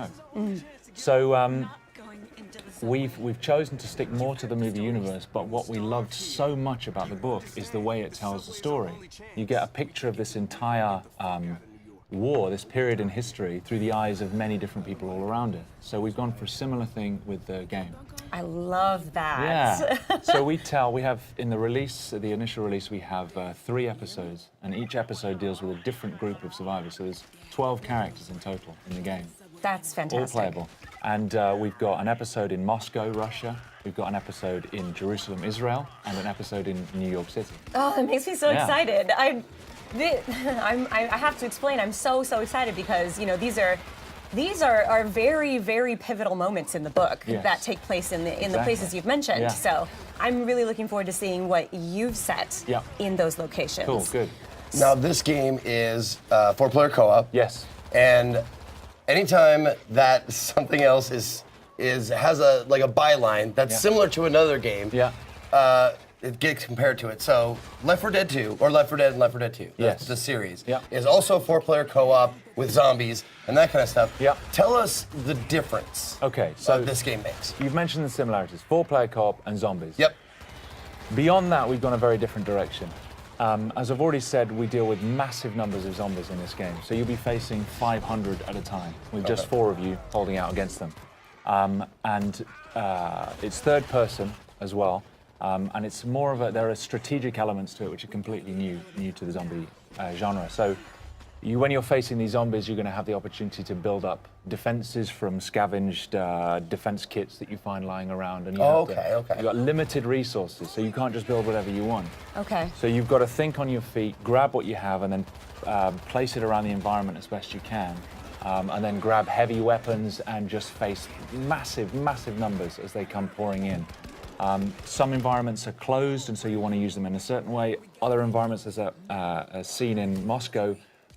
survive. So we've chosen to stick more to the movie universe, but what we loved so much about the book is the way it tells the story. You get a picture of this entire war, this period in history, through the eyes of many different people all around it. So we've gone for a similar thing with the game. I love that. Yeah. So we have, in the release, the initial release, we have 3 episodes, and each episode deals with a different group of survivors. So there's 12 characters in total in the game. That's fantastic. All playable. And we've got an episode in Moscow, Russia. We've got an episode in Jerusalem, Israel, and an episode in New York City. Oh, that makes me so Yeah. excited. I have to explain. I'm so excited because these are very, very pivotal moments in the book Yes. that take place in the Exactly. places you've mentioned. Yeah. So I'm really looking forward to seeing what you've set Yeah. in those locations. Cool, good. Now, this game is 4-player co-op. Yes. And anytime that something else has a byline that's Yeah. similar to another game, Yeah. it gets compared to it. So Left 4 Dead 2, or Left 4 Dead and Left 4 Dead 2, Yes. the series, Yeah. is also 4-player co-op with zombies and that kind of stuff. Yeah. Tell us the difference Okay, so this game makes. you've mentioned the similarities, 4-player co-op and zombies. Yep. Beyond that, we've gone a very different direction. As I've already said, we deal with massive numbers of zombies in this game. So you'll be facing 500 at a time, with just 4 of you holding out against them. And it's third person as well. And it's more of there are strategic elements to it which are completely new to the zombie genre. So when you're facing these zombies, you're going to have the opportunity to build up defenses from scavenged defense kits that you find lying around. And you've got limited resources, so you can't just build whatever you want. Okay. So you've got to think on your feet, grab what you have, and then place it around the environment as best you can. And then grab heavy weapons and just face massive numbers as they come pouring in. Some environments are closed, and so you want to use them in a certain way. Other environments, there's a scene in Moscow,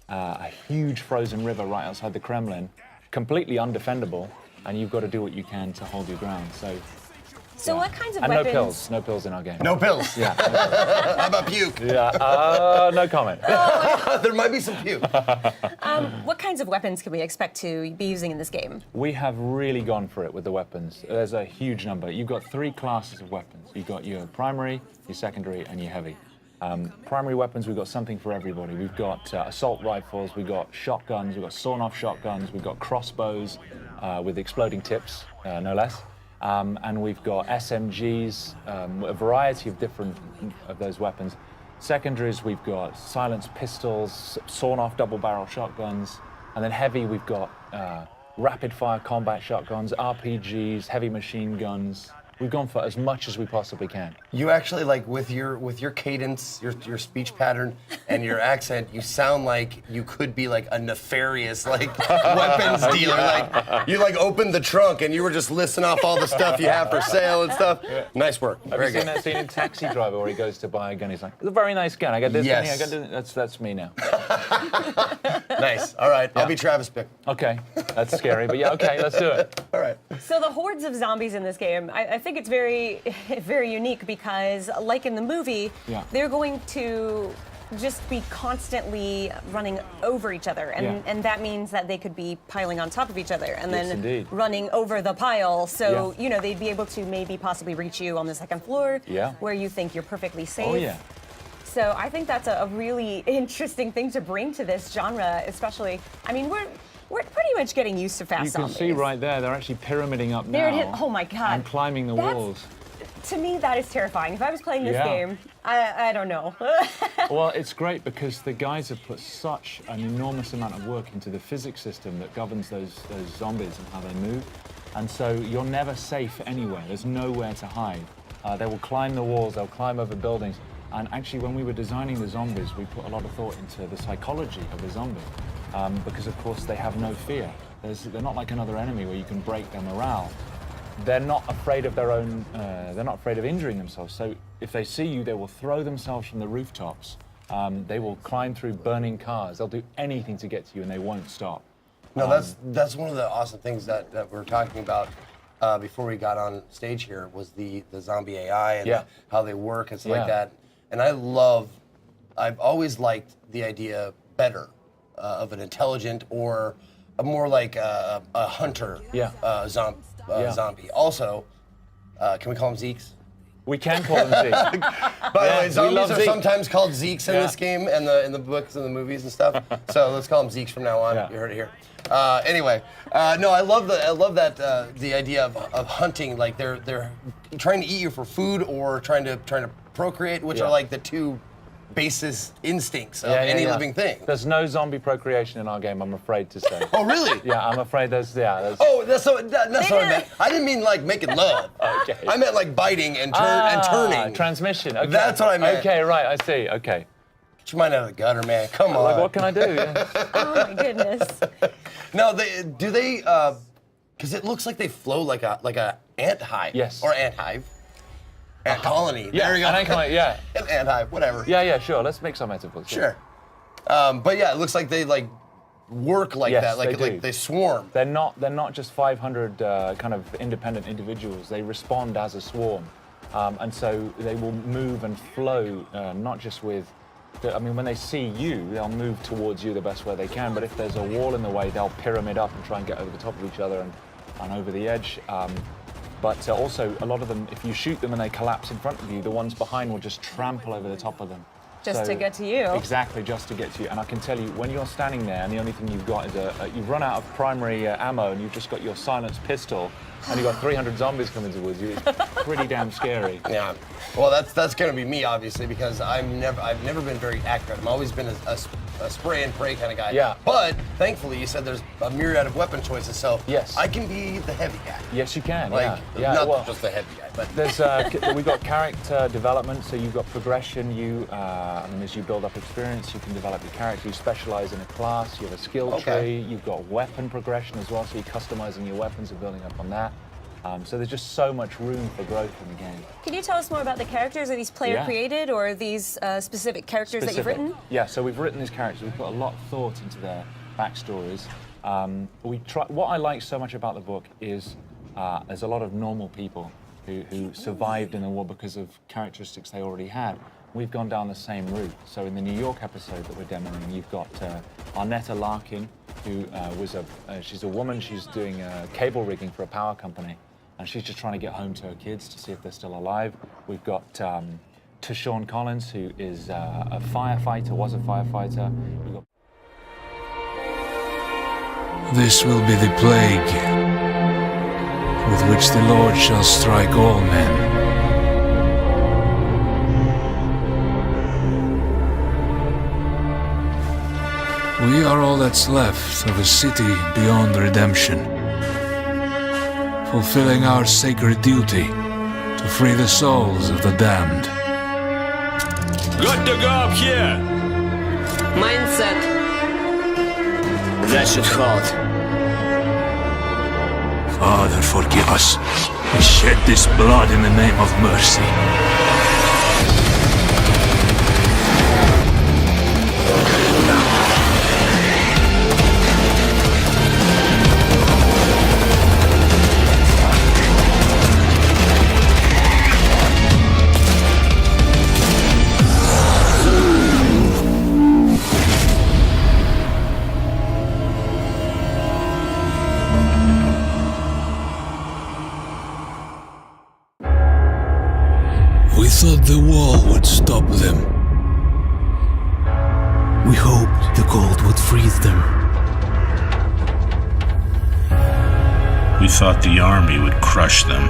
a huge frozen river right outside the Kremlin, completely undefendable, and you've got to do what you can to hold your ground. So what kinds of and weapons? no pills in our game. No pills. Yeah. How about puke? Yeah. No comment. There might be some puke. What kinds of weapons can we expect to be using in this game? We have really gone for it with the weapons. There's a huge number. You've got 3 classes of weapons. You've got your primary, your secondary, and your heavy. Primary weapons, we've got something for everybody. We've got assault rifles, we've got shotguns, we've got sawn-off shotguns, we've got crossbows with exploding tips, no less. And we've got SMGs, a variety of different of those weapons. Secondaries, we've got silenced pistols, sawn-off double-barrel shotguns, and then heavy, we've got rapid-fire combat shotguns, RPGs, heavy machine guns. We've gone for as much as we possibly can. You actually, with your cadence, your speech pattern, and your accent, you sound like you could be a nefarious weapons dealer. You opened the trunk and you were just listing off all the stuff you have for sale and stuff. Yeah. Nice work. Have you seen that scene in Taxi Driver where he goes to buy a gun? He's like, "It's a very nice gun. I got this gun here. I got this." That's me now. Nice. All right. I'll be Travis Bickle. Okay, that's scary, but yeah, okay, let's do it. All right. So the hordes of zombies in this game, I think it's very, very unique because, like in the movie, Yeah. they're going to just be constantly running over each other, and that means that they could be piling on top of each other and Yes, then indeed. running over the pile. So Yeah. they'd be able to maybe possibly reach you on the second floor, Yeah. where you think you're perfectly safe. Oh yeah. So I think that's a really interesting thing to bring to this genre, especially. I mean, we're pretty much getting used to fast You can zombies. see right there, they're actually pyramiding up There now. it is. Oh my God. And climbing the That's- walls. To me, that is terrifying. If I was playing this Yeah. game, I don't know. Well, it's great because the guys have put such an enormous amount of work into the physics system that governs those zombies and how they move. And so you're never safe anywhere. There's nowhere to hide. They will climb the walls, they'll climb over buildings. And actually, when we were designing the zombies, we put a lot of thought into the psychology of the zombie. Because, of course, they have no fear. They're not like another enemy where you can break their morale. They're not afraid of their own, they're not afraid of injuring themselves. So if they see you, they will throw themselves from the rooftops. They will climb through burning cars. They'll do anything to get to you and they won't stop. No, that's one of the awesome things that we're talking about before we got on stage here was the zombie AI and how they work and stuff like that. And I've always liked the idea better of an intelligent or more like a hunter Yeah. zombie. Also, can we call them Zeeks? We can call them Zeke. By the way, we love zombies are Zeke. sometimes called Zeeks in Yeah. this game and in the books and the movies and stuff. So let's call them Zeeks from now on. Yeah. You heard it here. Anyway, no, I love that the idea of hunting. Like they're trying to eat you for food or trying to procreate, which Yeah. are like the two basis instincts of Yeah, any yeah. living thing. There's no zombie procreation in our game, I'm afraid to say. Oh, really? Yeah, I'm afraid there's. Oh, that's what I meant. I didn't mean like making love. Okay. I meant like biting and turning. Transmission. Okay. That's what I meant. Okay, right. I see. Okay. Get your mind out of the gutter, man. Come on. Like, what can I do? Yeah. Oh my goodness. No, they because it looks like they flow like a ant hive. Yes. Or ant hive. Ant colony. Yeah, There we go. an ant colony, yeah. An ant hive, whatever. Yeah, sure. Let's make some metaphors. Sure. But yeah, it looks like they like work like Yes, that. Like they do. like they swarm. They're not just 500 kind of independent individuals. They respond as a swarm, and so they will move and flow, not just with. I mean, when they see you, they'll move towards you the best way they can. But if there's a wall in the way, they'll pyramid up and try and get over the top of each other and over the edge. But also, a lot of them, if you shoot them and they collapse in front of you, the ones behind will just trample over the top of them. Just to get to you. Exactly, just to get to you. And I can tell you, when you're standing there and the only thing you've got is you've run out of primary ammo and you've just got your silenced pistol and you've got 300 zombies coming towards you, it's pretty damn scary. Yeah. Well, that's gonna be me obviously because I've never been very accurate. I've always been a spray and pray kind of guy. Yeah. But thankfully, you said there's a myriad of weapon choices, so Yes. I can be the heavy guy. Yes, you can. Like yeah. not well, just the heavy guy, but There's we got character development, so you've got progression. And as you build up experience, you can develop your character. You specialize in a class. You have a skill Okay. tree. You've got weapon progression as well, so you're customizing your weapons and building up on that. So there's just so much room for growth in the game. Can you tell us more about the characters? Are these player Yeah. created or are these specific characters that you've written? Yeah, so we've written these characters. We've put a lot of thought into their backstories. What I like so much about the book is there's a lot of normal people who survived in the war because of characteristics they already had. We've gone down the same route. So in the New York episode that we're demoing, you've got Arnetta Larkin, who she's a woman. She's doing cable rigging for a power company, and she's just trying to get home to her kids to see if they're still alive. We've got Tashawn Collins, who is a firefighter, was a firefighter. We've got This will be the plague with which the Lord shall strike all men. We are all that's left of a city beyond redemption, fulfilling our sacred duty to free the souls of the damned. Good to go up here. Mindset. That should hold. Father, forgive us. We shed this blood in the name of mercy. We thought the wall would stop them. We hoped the cold would freeze them. We thought the army would crush them.